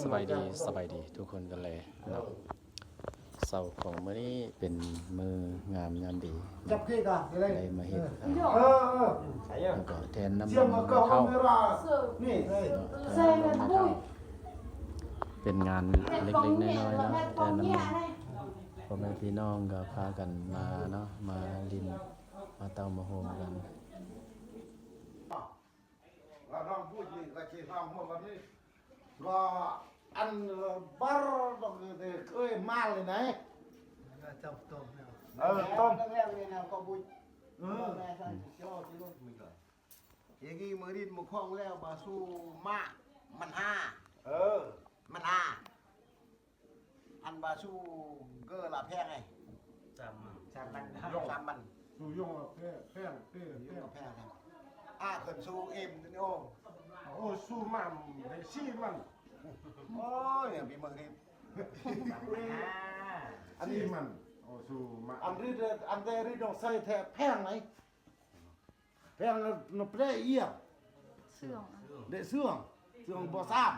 สบายดีทุกคนกันเลยเนาะเสาร์ของมื้อนี้เป็นมื้องามยามดี จับขี้กันอะไร ได้มาเฮ็ด แล้วก็แทนน้ำ เชื่อมมาเก่า เท่า ไม่รานี่ แทนน้ำเท่าเป็นงานเล็กๆน้อยๆเนาะแทนน้ำพ่อแม่พี่น้องก็พากันมาเนาะมาลินมาเต้ามาโฮมกัน เราลองพูดนี่ก็เชื่อฟังหมดวันนี้ก็อันบาร์ต้องเคยมาเลยไหน จับต้มเนี่ย ต้ม แรกเลยนะก็บุญแม่ใช่ยอดที่รถมือเลยอย่างงี้มือดินมือคล้องแล้วมาสู้มากมันห้ามันห้าอันบาสู้เกอละแพงไงสามมันสามมัน สู้ยงแพ้แพ้ ยุ่งกับแพงครับขึ้นสู้เอ็มนี่โอ้ โอ้สู้มันได้ซี่มัน โอ้ยมีมือดิน อันนี้มันโอ้สู้มันอันนี้อันเดรีต้องใส่แทบแพงไหนแพงนเปรย์เอีย เสื่อม เด็เสื่องบ่ซ้ำ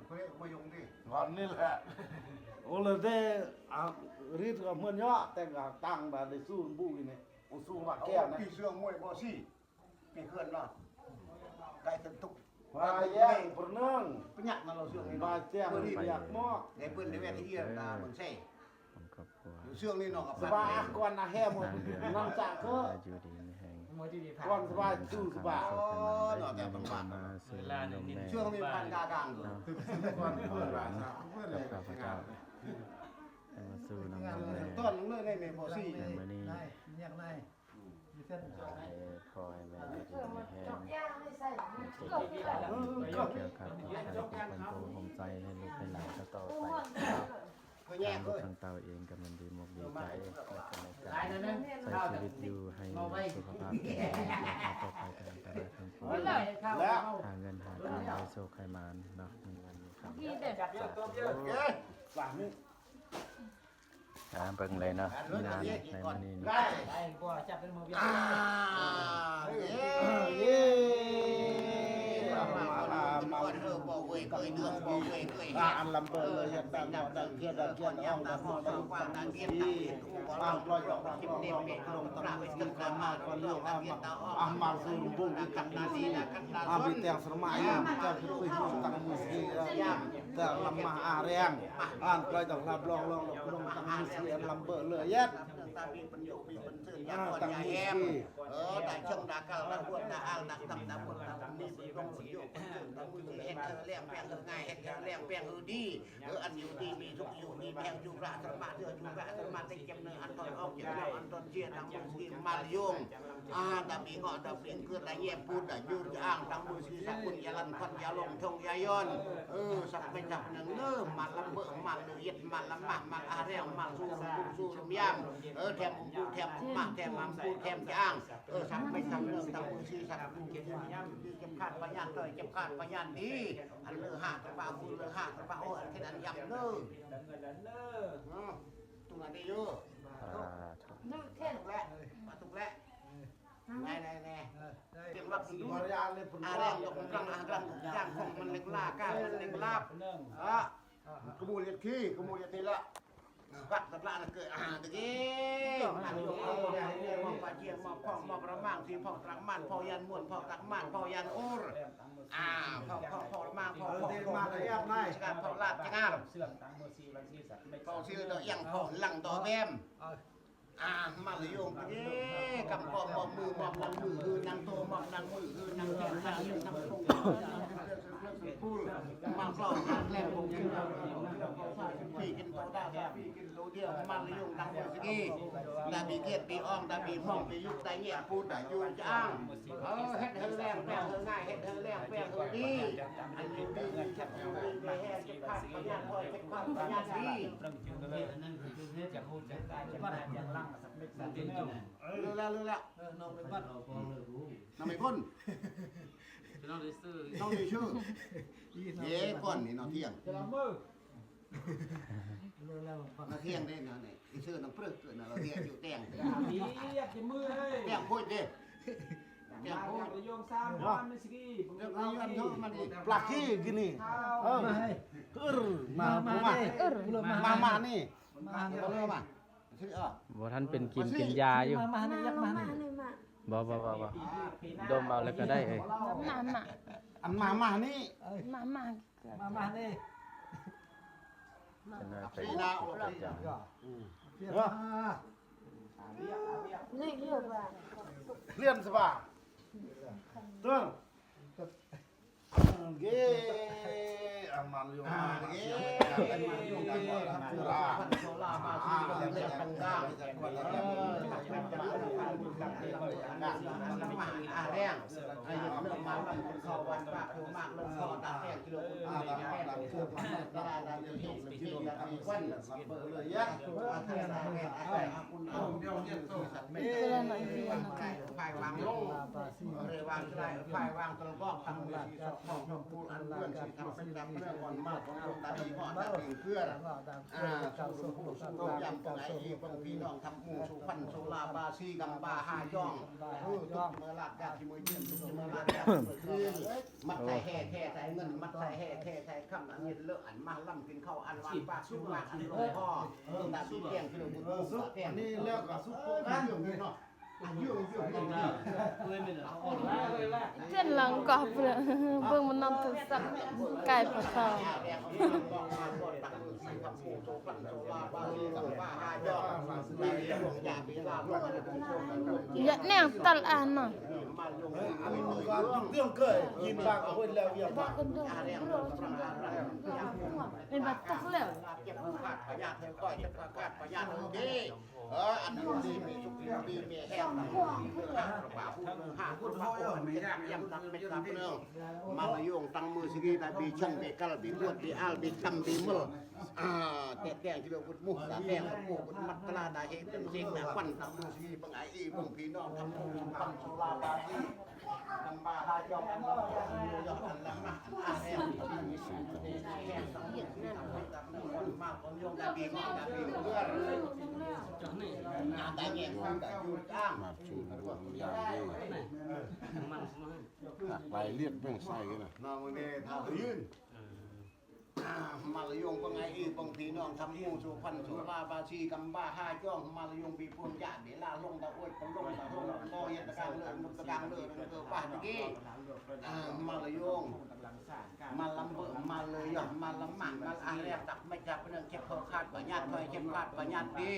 เพื่อมายงดิ ก่อนนี่แหละโอ้เลยได้รีดกับเมื่อยอแต่ก็ตั้งแบบได้สู้บุ้ยนี่โอ้สู้ว่าแก้วนะ ปีเสื่องมวยบ่ซี่ปีเคลื่อนเนาะไก่ตึกตุก ว่าแย่งปนนึง ปัญญาเราเสื่องนี่ ว่า เนาะ แจ้งอยากมอก ในปืนในแม่ที่เอียตาเมืองเซ่ ของครอบครัว เสื่องนี่เนาะกับ สบายก่อนนะแฮ่หมด ทางเดือน นั่งจากก็ อยู่ดีมีแห่ง ก่อนสบายสู้สบาย มาซื้อนมแม่ เสื่องนี่พันกากลางอยู่ ก่อนเพื่อนว่าเพื่อนเลย ข้าพเจ้าให้มาสู้น้ำนมแม่ ต้นเลยในเมโพซี่ ในมื้อนี้ ได้อยากได้มีเส้น ให้พ่อให้แม่อยู่ดีมีแห่ง ย่างไม่ใส่ เกี่ยวกับการเป็นคนโตห่มใจให้ลูกให้หลานต่อไป เพื่อแยก ลู เล ก ย ทางเตาเองก็มันดีมกดีใจในการใช้ชีวิตอยู่ให้สุขภาพแข็งแรงปลอดภัยกันตลอดทั้งปี แล้ว หาเงินหาทางได้โชคให้มานเนาะมีเงินมีคำ พี่เด็ก สามนี่ เบิ่งเลยเนาะมีงานในมื้อนี้ ได้ ได้ก็จับเป็นมือเบี้ย เย้มา บ่เว้ยเคยเดือดบ่เว้ยเคย อันลำเบอร์เลยยันดังดังเกียร์ดังเกียร์เอาดังห้องดังฟังดังเกียร์ดังปลอยออกดังร้องร้องร้องตะมุตะมาคนเลี้ยวมาสู้บุ้งกันดีบิเตียงสมัยจะคุยตังมือสีแต่ลำมาอาแรงปลอยต้องรับร้องร้องร้องตังมือสีลำเบอร์เลยยัด ตามีประโยชน์มีปัญญาก่อนอย่าแฮมแต่ช่องดากาละบวนดาอ่างดักตำดาบนดามีต้องประโยชน์ตามือเฮ็ดเลี้ยงแป้งง่ายเฮ็ดเลี้ยงแป้งดีอันอยู่ดีมีทุกอยู่มีแป้งอยู่ระธรรมะเดืออยู่ระธรรมะได้จำเนินอันตอนออกจากอันตอนเจียดังมือสีมาลยงดามีก็ดาเปลี่ยนคือได้แย่พูดได้ยืดอ่างดังมือสีสักคุณยาลันพันยาลงทงยาย้อนสักเป็นจับหนึ่งเนื้อมาลำเบอมาละเอียดมาละหมักมาอาเรียงมาสู้สู้ลำยำแถมปูแถมหมักแถมมังปูแถมย่างสักไม่สักเรื่องตะมือสีสักเก็บขาดปัญญาต่อยเก็บขาดปัญญาดีอันเลือหักกระเป๋าคุณเลือหักกระเป๋าอันที่นั้นยำเนื้อตรงนั้นได้เยอะ นึกเท่น ถูกแล้วมาถูกแล้วแน่แน่เตรียมวัคซีน มารยาเลยผม อาแรงตกกลางกลางย่างของมันเล็กล่าก้ามันเล็กลาบขมูลยัดขี้ขมูลยัดทีละวัดสัตว์ละเกิดตะกี้มาโยกเอาเนี่ยมองปลาเจียงมองพ่อมองประมังสีพ่อตรักมันพ่อยันม้วนพ่อตักมันพ่อยันโอรพ่อประมังพ่อมาเลยยับไม่การพ่อลาดจังงาม เสื่อมตังมือซีวันซีสัตว์ไม่ พ่อชื่อดอกยังพ่อหลังดอกแบมมาเลยโยมตะกี้กำปอมมมือมอมนังมือคือนางโตมอมนางมือคือนางแขนนางยืนนางตรงพูดมาคลองนางแหลมผมชื่อพี่กินโตได้พี่กินโตเดียวมาเลยโยมดังมือสกี้ดาบีเกียรติอ้อมดาบีมองบียุกได้เงี้ยพูดได้ยูจ้างเฮ็ดเธอแรงแป้งเธอง่ายเฮ็ดเธอแรงแป้งเธอดีอันนี้ดีเก็บดีไม่แห้เก็บขาดปัญญาพอยเก็บขาดปัญญาดี เรื่องจึงเลยนั่นคือเนี่ยจะพูดจะตายจะมาอย่างล่างสักเล็กสักเดียว เรื่องแล้วน้องในบ้านเรา น้ำไม่พ้น น้องได้ซื้อ น้องมีชื่อเย้ก้อนนี่น้องเที่ยง จะละมือ น้องเที่ยงได้นะนี่อีชื่อน้องเปลือกเกิดนะเราเที่ยงอยู่แตง มีอยากจะมือให้ แตงพูดดิ เปียงโอ้ โยมซ้ำบ้านไม่สิกี้ เรื่องนี้กันเยอะมันอีก ปลาขี้กินนี่มามานี่มาเลยมาชื่อบ่ทันเป็นกินยาอยู่ มานี่ยักมานี่ บ่ดมเอาแล้วก็ได้เอ้ย อันมานี่ มานี่ จะน่าไป ปีนา จัดการ นี่เยอะว่ะ เลี้ยนสบายต้นเก้อามันอยู่มาเก้โซลามาที่กำลังเล่นกันได้อาแรงไอ้เรื่องมามันเป็นข้อวันปากคือมากเรื่องข้อตาแห้งกิโลคุณแห้งเชื่อมันได้ได้เรื่องที่กิโลละมีวันเปิดเลยยักษ์อาแห้งอาแห้งอาแห้งคุณเอาเดี๋ยวเนี่ยตัวสัตว์ไม่ไฟวางลงเรวางได้ไฟวางตะบอกทำมือที่สองของพูดอันเพื่อนที่ทำเป็นแบบเพื่อนก่อนมากของคนตาดีก่อนตาดีเพื่อนสู้ผู้สู้ยำกับไอ้บางพี่น้องทำหมู่สู้ฟันสู้ลาบาซีกัมบาหาย่องทุกเมื่อลาดยาที่มือยืนทุกเมื่อลาดยาที่มือคืนมัดใส่แห่แห่ใส่เงินมัดใส่แห่แห่ใส่คำอันนี้เลอะอันมาล่ำกินข้าวอันวางปากสู้มากอันหลวงพ่อตาดีเพียงที่เราบุญสุขแนี่เลิกกับสุขกันอยู่นี่เนาะเส้นหลังกอบเลยเบิ่งมันนอนถึงสักไก่ปลาทองอย่าแนวตัดอ่านหน่อย เรื่องเกิดยินบางคนแล้วเวียบาง เป็นบัตรตกแล้ว เก็บขาดประหยัดเงินก้อยเก็บขาดประหยัดเงินดีอันนี้ดีมีทุกดีมีแห้งต่างๆป่าพูดหาพูดพ่อไม่ได้ยำตักเป็นตักเนื้อมาลายงตั้งมือสกีตาบีช่องเบกัลบีบวดบีอัลบีตัมบีมือแต่ที่เราพูดมุกสาแดงมุกมัดกลาดาเฮตึงเซ็งนะควันตั้งมือสกีบังไอ้อีบังพี่น้องทำมุกทำโซลาบาซีทำบาฮาจอมอันละยอดอันละมาอันแรกมีสิ่งที่แห้งต้องเย็นแน่นอนกับคนมากคนโยงตาบีงตาบีเพื่อนตาแง่คนตาอยู่จ้าง มาชูรวมยางดีหักไปเรียกแม่งใส่กันนะ น้องมึงเนี่ยทายืนมาลายงปังไงอีปังพี่น้องทำมูสุพันสุลาบาชีกัมบ้าห้าจ้องมาลายงปีปุ่นยาเดล่าลงตะอ้วยปังลงตะลงต่อยันตะกางเลือดมุตะกางเลือดเกิดป้าตะกี้มาลายงมาลำเบอมาเลยยอมมาลำหมันมาอาเรียตักไม่จับเรื่องเก็บข้อขาดปัญญาถอยเก็บขาดปัญญาดี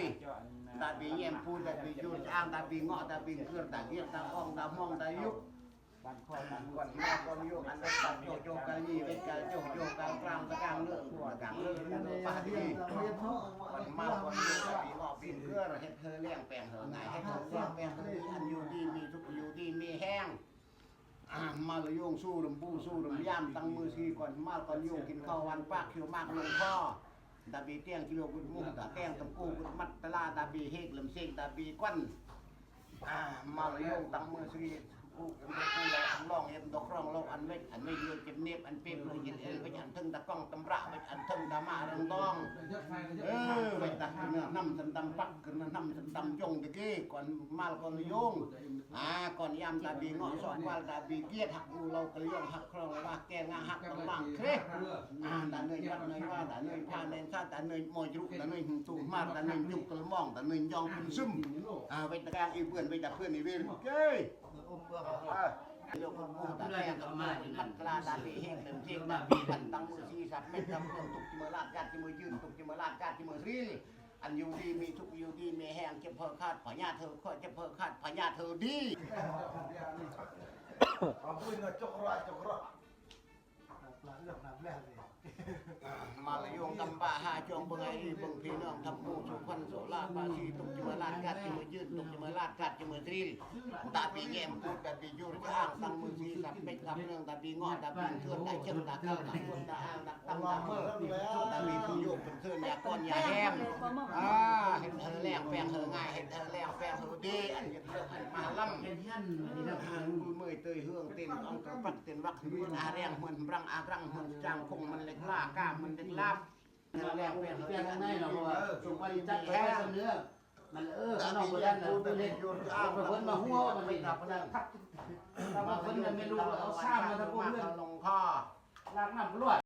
ตาบีเยี่ยมพูดตาบียูจ้างตาบีเงาะตาบีเกลือตาเกียตาอ่องตามองตายุกบันคอบันวันแม่ก็โยกอันนั้นตัดโยกกันยี่เป็นการโยกกลางกลางตะกางเลือดตะกางเลือดป้าดีวันมาวันโยกปีหม้อปีเกลือเฮ็ดเธอเลี้ยงแปลงเธอไงให้เธอเลี้ยงแปลงเธออันอยู่ดีมีทุกอยู่ดีมีแห้งมาเลยโยงสู้ลำบูสู้ลำย่ำตั้งมือซีก่อนมาก่อนโยงกินข้าววันปากเขียวมากลงพ่อดาบีเตี้ยงกิโลกุดมุกตาแต้งตะกูกุดมัดตะลาดาบีเฮกลำเซงดาบีก้นมาเลยโยงตั้งมือซีกูเลยลองเอ็มดอกร้องลงอันไม่เยอะเจ็บเน็บอันเป๊ะเลยยินเอ็นไปอันทึงตะก้องตำระไปอันทึงตะมาเรื่องต้องไปตัดเนื้อน้ำสันดำปักขึ้นน้ำสันดำจงตะกี้ก่อนมาก่อนโยงก่อนยามตาบีเงาะสอนว่าตาบีเกียดหักอูเรากระยองหักครองว่าแกงาหักตะบังเครตาเนยยัดเนยว่าตาเนยพาเนยซาตาเนยมอยรุตาเนยหุ่นตูมาตาเนยยุกตะมองตาเนยยองเป็นซึมไปตะกางอีเพื่อนไปตะเพื่อนอีเวนเก้ยโยกมุตาแกงกับมาพันกลาตาบีเฮงเต็มเทียงตาบีพันตังมือซีสัตว์ไม่ทำเรื่องตุกจิมราดญาติมือยืนตุกจิมราดญาติมือรีอันอยู่ดีมีทุกอยู่ดีมีแห้งเจ็บเพอขาดพญาเธอค่อยเจ็บเพอขาดพญาเธอดีมาลายงกำบาหาจองเบงไอ้บังพี่น้องทำมูสุพันโสลาบาชีตุกจิมราดกัดจิมยืนตุกจิมราดกัดจิมตรีตาปีแย้มพูดตาปียูร่างตั้งมือซีสับเป็ดสับเรื่องตาปีงอตาปีเทือนได้เชิงตาเก้าตาคนตาอ่างตาตั้งตาเมื่อตาปีผู้โยกเป็นเทือนยาก้อนยาแห้งเห็นเธอแรงแฝงเธอง่ายเห็นเธอแรงแฝงเธอดีอันยึดเลือกอันมาล่ำมือเตยเฮืองเต็นอ่องตะปัดเต็นวักมืออาแรงเหมือนรังอารังเหมือนจางคงมันเล็กล่ากล้ามันเล็กลาบแรงแฝงเธอแรงง่ายเราสุวรรณจัดแพ้เนื้อ มันข้างนอกบ่ได้นะตัวเล็กเพิ่นมาหัวมันไม่ทับมันทับถ้าว่าเพิ่นไม่รู้เอาซ่ามาตะโกนเรื่อง หลวงพ่อ ล้างน้ำรวด